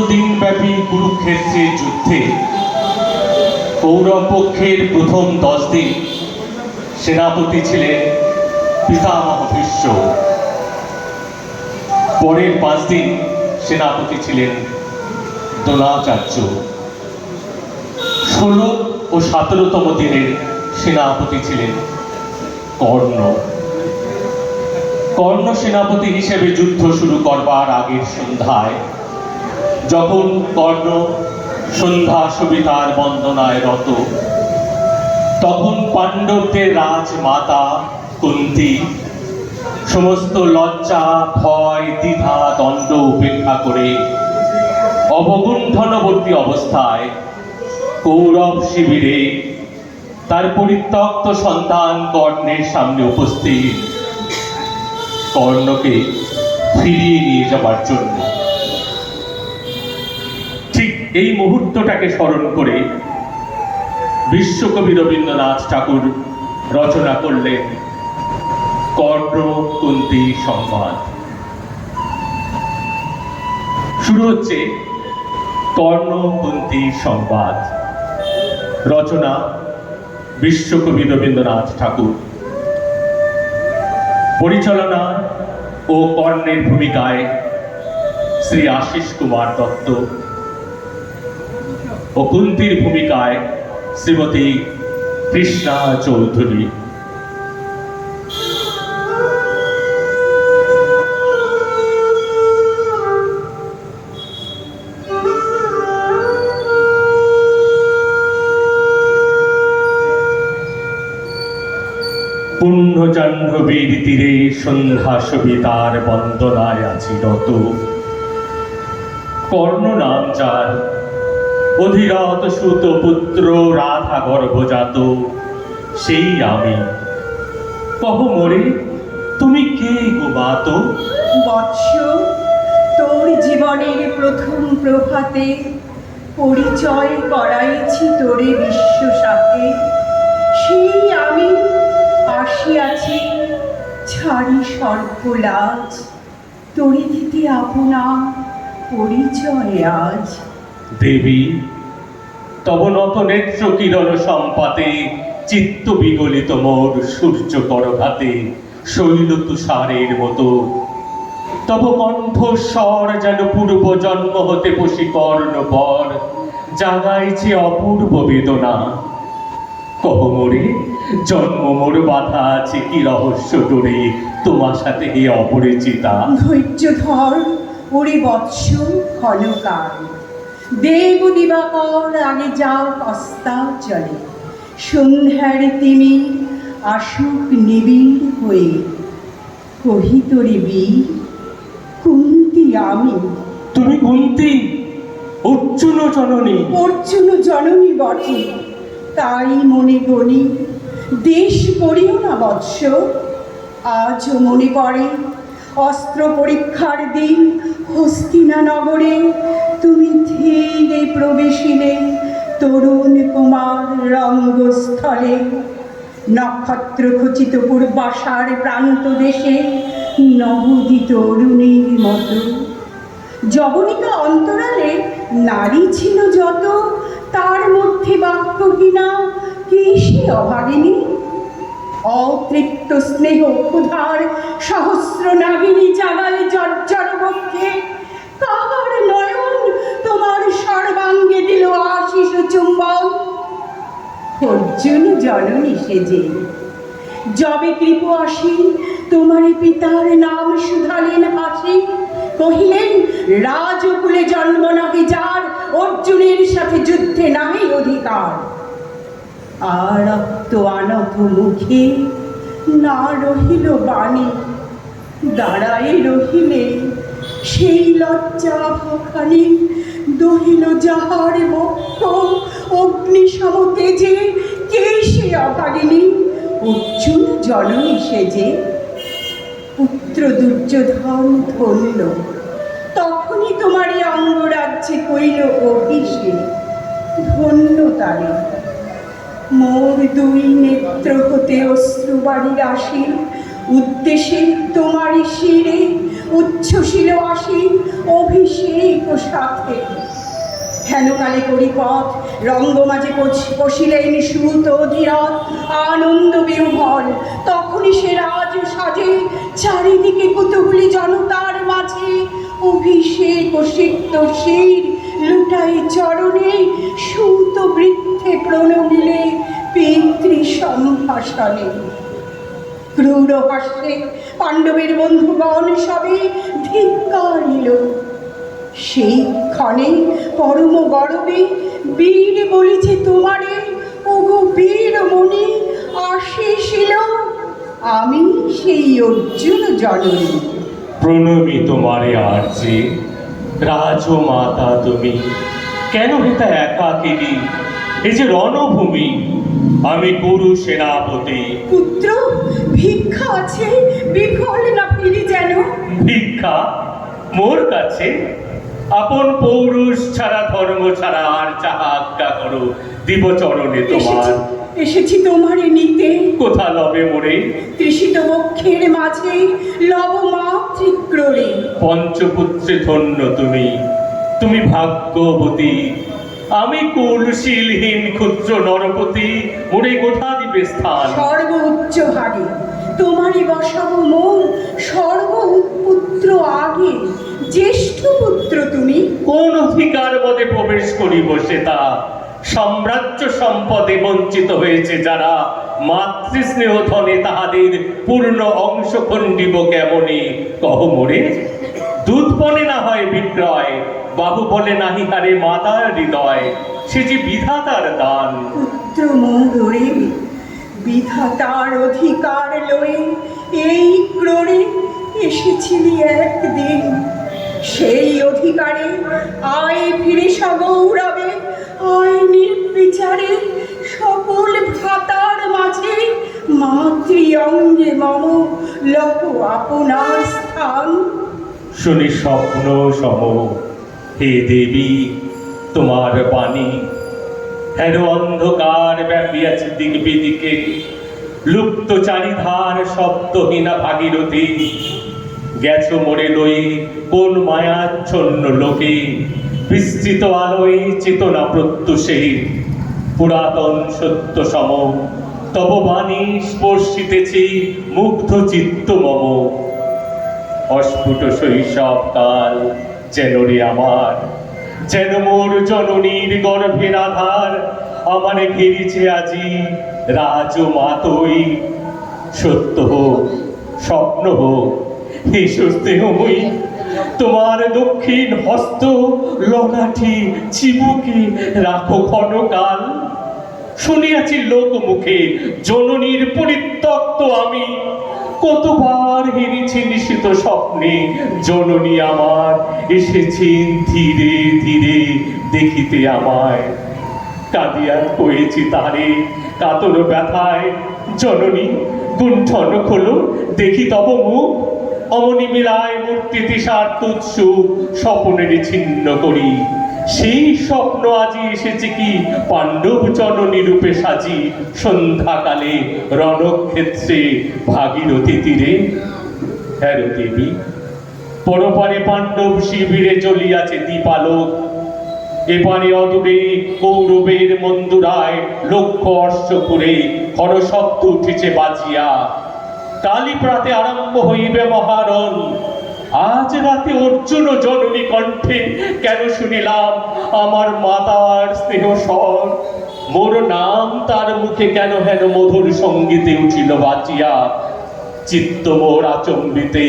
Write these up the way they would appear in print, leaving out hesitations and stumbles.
দিনব্যাপী কুরুক্ষেত্রের যুদ্ধে কৌরব পক্ষের প্রথম 10 দিন সেনাপতি ছিলেন পিতামহ ভীষ্ম। পরের 5 দিন সেনাপতি ছিলেন দ্রোণাচার্য। 16 ও 17তম দিনের সেনাপতি ছিলেন কর্ণ। কর্ণ সেনাপতি হিসেবে যুদ্ধ শুরু করবার আগের সন্ধ্যায়, যখন কর্ণ সন্ধ্যা সবিতার বন্দনায় রত, তখন পাণ্ডবদের রাজমাতা কুন্তী সমস্ত লজ্জা, ভয়, দ্বিধা, দ্বন্দ্ব উপেক্ষা করে অবগুণ্ঠনবর্তী অবস্থায় কৌরব শিবিরে তার পরিত্যক্ত সন্তান কর্ণের সামনে উপস্থিত, কর্ণকে ফিরিয়ে নিয়ে যাবার জন্য। ঠিক এই মুহূর্তটাকে স্মরণ করে বিশ্বকবি রবীন্দ্রনাথ ঠাকুর রচনা করলেন কর্ণ কুন্তী সংবাদ। শুরু হচ্ছে কর্ণ কুন্তী সংবাদ। রচনা বিশ্বকবি রবীন্দ্রনাথ ঠাকুর। পরিচালনা ও কর্ণের ভূমিকায় শ্রী আশিস কুমার দত্ত ও কুন্তীর ভূমিকায় শ্রীমতী কৃষ্ণা চৌধুরী। পুণ্য জাহ্নবীর তীরে সন্ধ্যা সবিতার বন্দনায় আছি রত। কর্ণ নাম যার, অধিরথ সুত পুত্র, রাধা গর্ভজাত, সেই আমি। কহ মোরে, তুমি কে গো মাত? বৎস, তোর জীবনের প্রথম প্রভাতে পরিচয় করাইছি তোরে বিশ্ব সাথে। সেই আমি আসিয়াছি ছাড়ি সর্বলাজ, তোরে দিতে আপনার পরিচয় আজ। দেবী, তব নত নেত্র কিরণ সম্পাতে, চিত্ত বিগলিত মোর সূর্য করঘাতে, শৈল তুষারের মতো। তব কণ্ঠস্বর যেন পূর্ব জন্ম হতে বশীকর্ণ বর, জাগাইছে অপূর্ব বেদনা। কহ মোরে, জন্ম মোর বাধা আছে কি রহস্য ডোরে, তোমার সাথে এ অপরিচিতা। ধৈর্য ধর ওরে বৎস ক্ষণকাল, দেব দিবাকর আগে যাও কস্তা চলে। সন্ধ্যার তিমি আসুক নিবিড় হয়ে, কহি তোরে বীর কুন্তী আমি। তুমি কুন্তী, অর্জুন জননী? অর্জুন জননী বটে, তাই মনে গণি। দেশ করিও না বৎস, আজও মনে পড়ে অস্ত্র পরীক্ষার দিন হস্তিনা নগরে। তুমি ধীরে প্রবেশিলে তরুণ কুমার রঙ্গস্থলে। নক্ষত্র খচিত পূর্বাশার প্রান্ত দেশে নবোদিত অরুণীর মতো। যবনিকা অন্তরালে নারী ছিল যত, তার মধ্যে বাক্য কিনা কি সে অভাগিনী। অতৃপ্ত স্নেহ ক্ষুধার সহস্র নাগিনী জাগালে জর্জর বক্ষে। কাহার নয়ন তোমার সর্বাঙ্গে দিল আশিস চুম্বন। অর্জুন জননী সেজে যবে কৃপ আসি, তোমার পিতার নাম শুধালেন হাসি। কহিলেন, রাজকুলে জন্ম নাহি যার, অর্জুনের সাথে যুদ্ধে নাহি অধিকার। আর রক্ত আনত মুখে না রহিল বাণী, দাঁড়ায় রহিলে সেই লজ্জা ভাখানি। দহিল যাহার বক্ষ অগ্নি সমতেজে, কে সে অভাগিনী। অর্জুন জননী সেজে পুত্র দুর্যোধন ধরল, তখনই তোমারই অঙ্গরাজ্যে কইল অভিষেক। ধন্য তারে, মোর দুই নেত্র হতে অশ্রুবাড়ি রাশি, উদ্দেশ্যে তোমারই শিরে উচ্ছ্বসিল আসি অভিষেক ও সাথে। হেনকালে করি পথ রঙ্গমাঝে পশিলেন সুত ধীরত আনন্দ বিহ্বল। তখনই সে রাজ সাজে চারিদিকে কুতূহলী জনতার মাঝে অভিষেক ও সিক্ত শির লুটাই চরণে সুত বৃদ্ধে প্রণমিলে পিতৃ সম্ভাষণে। ক্রূর হাস্যে পাণ্ডবের বন্ধুগণ সবে ধিক্কারিল। সেই ক্ষণে পরম গরবে বীর বলিছে তোমারে, ওগো বীর মনি আসিছিল আমি সেই অর্জুন জননী। প্রণমী তোমারে আর্যে, রাজমাতা তুমি। কেন হেতা একাকিনী, এ যে রণভূমি, আমি গুরু সেনাপতি। পুত্র ভিক্ষা আছে, বিফল না ফিরি যেন। ভিক্ষা মোর কাছে? আপন পৌরুষ ছাড়া ধর্ম ছাড়া আর যাহা আজ্ঞা করো দিব চরণে তোমার। এসেছি তোমারে নিতে। কোথা লবে মোরে? তৃষিত বক্ষের মাঝে লব মাতৃক্রোড়ে। পঞ্চপুত্রে ধন্য তুমি, তুমি ভাগ্যবতী। আমি কুলশীলহীন ক্ষুদ্র নরপতি, মোরে কোথা দিবে স্থান? সর্ব উচ্চ ভাগে তোমারে বসাবো মন, সর্বপুত্র আগে। জ্যেষ্ঠ পুত্র তুমি। কোন অধিকার পদে প্রবেশ করিব সেটা? সাম্রাজ্য সম্পদে বঞ্চিত হয়েছে যারা, মাতৃস্নেহ ধনে তাহাদের পূর্ণ অংশ খণ্ডিব কেমনে কহ মোরে? দুধ বলে না হয় বিক্রয়, বাহু বলে নাহি হারে মাতার হৃদয়, সে যে বিধাতার দান। পুত্র মোরে বিধাতার অধিকার লয়ে এই ক্রোড়ে এসেছিলি একদিন। সেই অধিকারে আয় ফিরে সগৌরবে, আয় নির্বিচারে সকল ভ্রাতার মাঝে। মাতৃ অঙ্গে মম লহ আপনার স্থান। শুনি স্বপ্ন সম হে দেবী তোমার বাণী। হের অন্ধকার ব্যাপিয়াছে দিক বিদিকে, লুপ্ত চারিধার শব্দহীনা ভাগীরথী। গেছো মোরে লই কোন মায়াচ্ছন্ন লোকে, বিস্তৃত আলোয় চেতনা প্রত্যুষে। পুরাতন সত্য সম তব বাণী স্পর্শিতেছি মুগ্ধ চিত্ত মম। অস্ফুট শৈশব কাল যেন রে আমার, যেন মোর জননীর গর্ভের আধার। আমারে ঘিরিছে আজি রাজমাতই, সত্য হোক স্বপ্ন হোক এসো স্নেহময়ী। তোমার দক্ষিণ হস্ত ললাঠি চিবুকে রাখো ক্ষণকাল। শুনিয়াছি লোক মুখে জননীর পরিত্যক্ত আমি, কতবার হেরেছি নিশিত স্বপ্নে জননী আমার এসেছেন ধীরে ধীরে দেখিতে আমায়। কাঁদিয়া কয়েছি তারে কাতর ব্যথায়, জননী গুণ্ঠন খোলো দেখি তব মুখ। অমনি মিলায় মূর্তি দিশার তুৎসুক স্বপনের ছিন্ন করি। সেই স্বপ্ন আজি এসেছে কি পাণ্ডব জননী রূপে সাজি, সন্ধ্যাকালে রণক্ষেত্রে ভাগীরথী তীরে। হ্যাঁ দেবী, পরপারে পাণ্ডব শিবিরে জ্বলিয়াছে দীপালোক। এপারে অদূরে কৌরবের মন্দুরায় লক্ষ্য অর্শ করে হরশব্দ উঠেছে বাজিয়া। কালী প্রাতে আরম্ভ হইবে মহারণ। আজ রাতে অর্জুন জননী কণ্ঠে কেন শুনিলাম আমার মাতার স্নেহ স্বর। মোর নাম তার মুখে কেন হেন মধুর সঙ্গীতে উঠিল বাজিয়া। চিত্ত মোর আচম্বিতে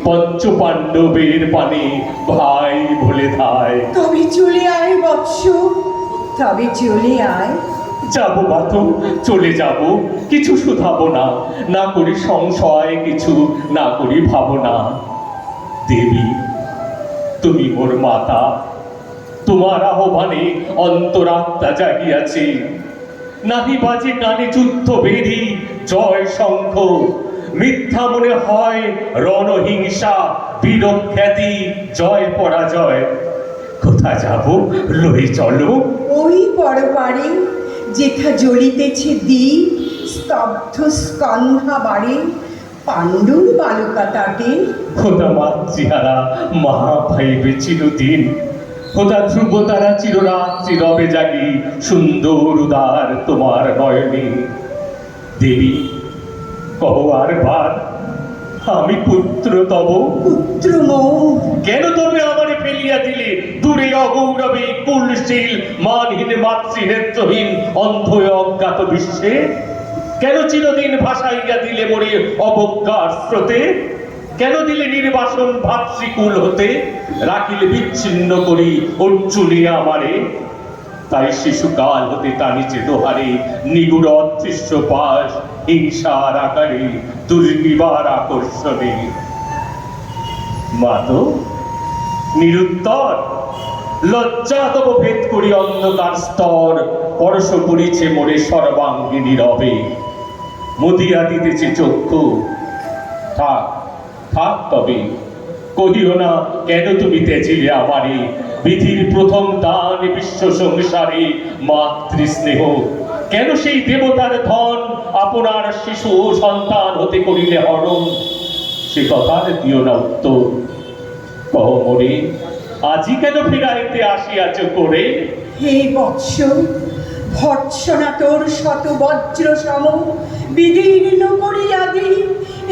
পঞ্চ পাণ্ডবের পানে ভাই ভুলে ধায়। তবে চলে আয় বৎস, তবে চলে আয়। যাবো মাতো, চলে যাব, কিছু শুধাবো না, না করি সংশয় কিছু, না করি ভাবনা। দেবী তুমি মোর মাতা, তোমার আহ্বানে অন্তরাত্মা জাগিয়াছে। নাহি বাজে কানে যুদ্ধ বেরি জয় শঙ্খ, মিথ্যা মনে হয় রণহিংসা বীরখ্যাতি জয় পরাজয়। কোথা যাব লই চলো? ওই পরপারে যেথা জ্বলিতেছে দ্বীপ স্তব্ধ স্কন্ধা বাড়ে, পাণ্ডুর বালুকা তাটে খোদা মাতৃহারা মা ভাইবে চিরদিন, খোদা ধ্রুব তারা চিররাত্রি রবে জাগি সুন্দর উদার তোমার নয়নে। দেবী কহ আর বার, আমি পুত্র তব, পুত্র মোহ কেন তবে আমারে ফেলিয়া দিলে দূরে অগৌরবে কুলশীল মানহীন মাতৃনেত্রহীন অন্ধ অজ্ঞাত বিশ্বে? কেন চিরদিন ভাসাইয়া দিলে মোরে অবজ্ঞার স্রোতে? কেন দিলে নির্বাসন ভাতৃকুল হতে, রাখিলে বিচ্ছিন্ন করি অর্জুনিয়া আমারে? তাই শিশুকাল হতে টানিছে দোহারে নিগুড় অদৃশ্য পাশ, হিংসার আকারে দুর্নিবার আকর্ষণে। মাতো নিরুত্তর, লজ্জা তব ভেদ করি অন্ধকার স্তর, পরশ করিছে মোরে সর্বাঙ্গে নীরবে। মুদিয়া দিতেছে চক্ষু, থাক থাক তবে কহিও না কেন তুমি তেজিলে আমারে। বিধির প্রথম দান বিশ্ব সংসারে মাতৃস্নেহ, কেন সেই দেবতার ধন আপনার শিশু সন্তান হতে করিলে হরণ? সে কথার দিও না উত্তর, কহ মোরে আজি কেন ফিরাইতে আসিয়াছ করে? হে বৎস, ভর্ৎসনা তোর শত বজ্র সম বিদীর্ণ করিয়া দি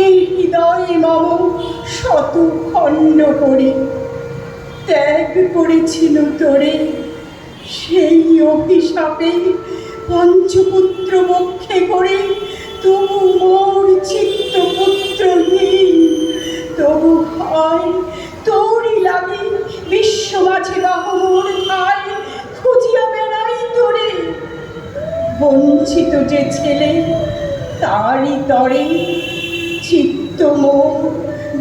এই হৃদয় মম শত খণ্ড করি। ত্যাগ করেছিল তোরে সেই অভিশাপে পঞ্চপুত্র বক্ষে করে, তবু মোর চিত্ত পুত্রহীন। তবু হয় তোরই লাগে বিশ্ব মাঝে বাহমোর ঠাই, খুঁজিয়া বেড়াই তোরে। বঞ্চিত যে ছেলে তারই তরে চিত্ত মোর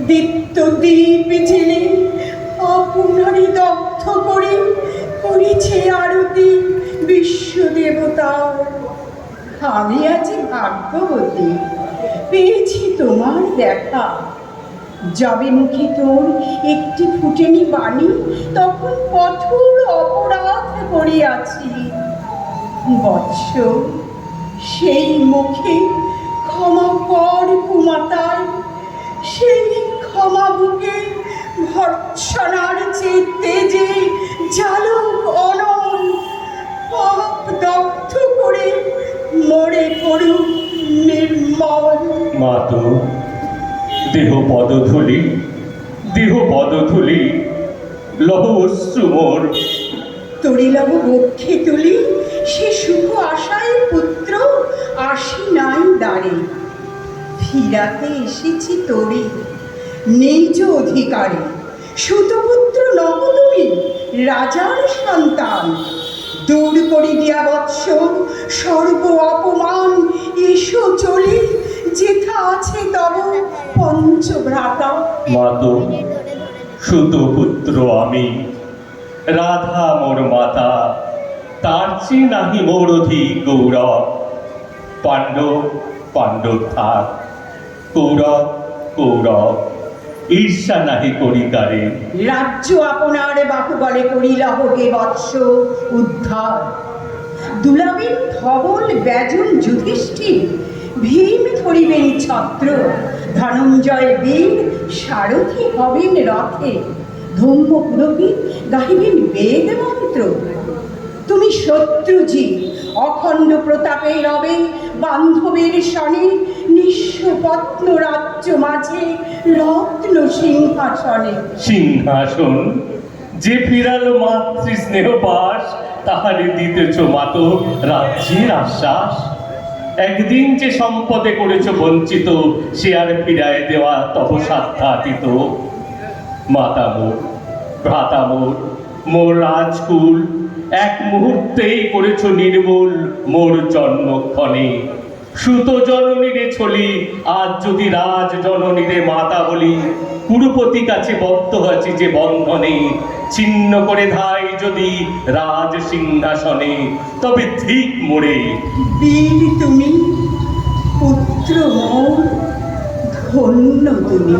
দীপ্ত দ্বীপ জেলে আপনারই দগ্ধ করে করিছে আরতি বিশ্ব দেবতার। আমি আজ ভাগ্যবতী, পেয়েছি তোমার দেখা। যাবে মুখে তোর একটি ফুটেনি বাণী, তখন কঠোর অপরাধ করিয়াছি। বৎস, সেই মুখে ক্ষমা কর কুমাতায়, সেই ক্ষমা বুকে ভর্ৎসনার চেতে যে জালক অনল পাপ দগ্ধ করে মরে পড়ুক নির্মল। মাতো দেহ পদধূলি, দেহ পদধূলি, লহ অশ্রু মোর। তরিলব বক্ষে তুলি সে শুভ আশায় পুত্র আসি নাই দ্বারে। ফিরাতে এসেছি তোরে নিজ অধিকারে, সুতপুত্র নব তুমি রাজার সন্তান। দূর করি দিয়া বৎস সর্ব অপমান, এসো চলি যেথা আছে তব পঞ্চভ্রাতা। মাতো সুতপুত্র আমি, রাধা মোর মাতা, তার চেয়ে নাহি মোর অধিক গৌরব। পাণ্ডব পাণ্ডব থাক, কৌরব কৌরব, ঈর্ষা নাহি করি কারে। রাজ্য আপনার বাহুবলে করিলাহ হে বৎস উদ্ধার। দুলাবের ধবল ব্যজন যুধিষ্ঠির, ভীম ধরিবেন ছত্র। ধনঞ্জয় বীর সারথি হবেন রথে, ধম্ম পুরোহিত গাহিবেন বেদ মন্ত্র। তুমি শত্রুজি অখণ্ড প্রতাপে রবে বান্ধবের সনে, নিঃস্ব পত্ন রাজ্য মাঝে রত্ন সিংহাসনে। সিংহাসন যে ফিরালো মাতৃ স্নেহ পাশ, তাহারে দিতেছ মাতো রাজ্যের আশ্বাস। একদিন যে সম্পদে করেছ বঞ্চিত, সে আর ফিরায় দেওয়া তব সাধ্যাতীত। মাতা মোর, ভ্রাতা মোর, মোর রাজকুল, এক মুহূর্তেই করেছ নির্মূল মোর জন্মক্ষণে। সুত জননীরে ছলি, আজ যদি রাজ জননীরে মাতা বলি। কুরুপতি কাছে বদ্ধ আছি যে বন্ধনে, ছিন্ন করে ধাই যদি রাজ সিংহাসনে, তবে ঠিক মোরে। বীর তুমি, পুত্র মোর, ধন্য তুমি।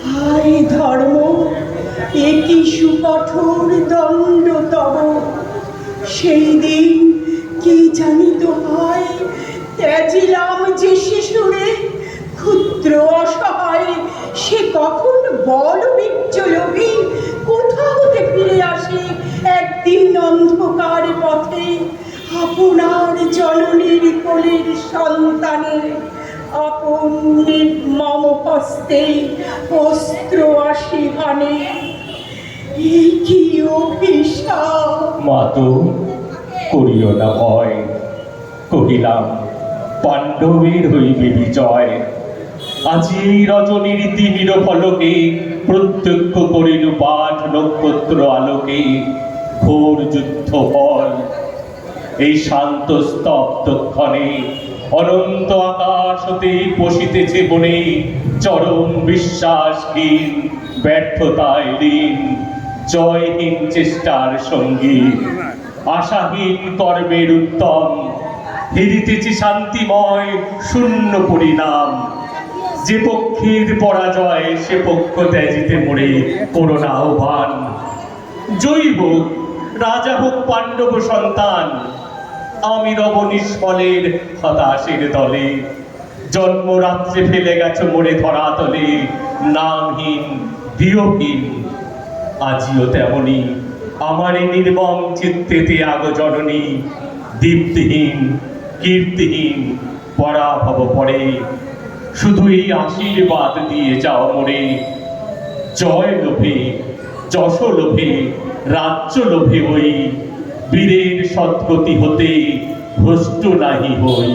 হায় ধর্ম, একই সুকঠোর দণ্ড তব। সেই দিন কি জানিত হয়, ত্যাজিলাম যে শিশুরে ক্ষুদ্র কখন বল বীর্য লোভী কোথা হতে ফিরে আসে একদিন অন্ধকার পথে আপনার জননীর কোলের সন্তানের আপন নির্মম হস্তে অস্ত্র আসি ভানে। এই কি অভিশাপ! মাতো করিও না ভয়, কহিলাম পাণ্ডবের হইবে বিজয়। আজি এই রজনীর তিমির ফলকে প্রত্যক্ষ করিল পাঠ নক্ষত্র আলোকে ঘোর যুদ্ধ হয়। এই শান্ত স্তব্ধ ক্ষণে অনন্ত আকাশ হতে পশিতেছে বনে চরম বিশ্বাসহীন ব্যর্থতায় লীন জয়হীন চেষ্টার সঙ্গী আশাহীন কর্মের উত্তম হিরিতেছে শান্তিময় শূন্য পরিণাম। যে পক্ষের পরাজয় সে পক্ষ ত্যাজিতে মোড়ে করোনা আহ্বান। জয়ী হোক রাজা হোক পাণ্ডব সন্তান, আমি রব নিষ্ফলের হতাশের দলে। জন্মরাত্রে ফেলে গেছে মোড়ে ধরাতলে নামহীন গৃহহীন। আজিও তেমনি আমার এই নির্মম চিত্তেতে আগ জননী দীপ্তিহীন কীর্তিহীন পরাভব পড়ে। শুধু এই আশীর্বাদ দিয়ে যাও মোরে, জয় লোভে যশ লোভে রাজ্য লোভে ওই বীরের সদ্গতি হতে ভ্রষ্ট নাহি হই।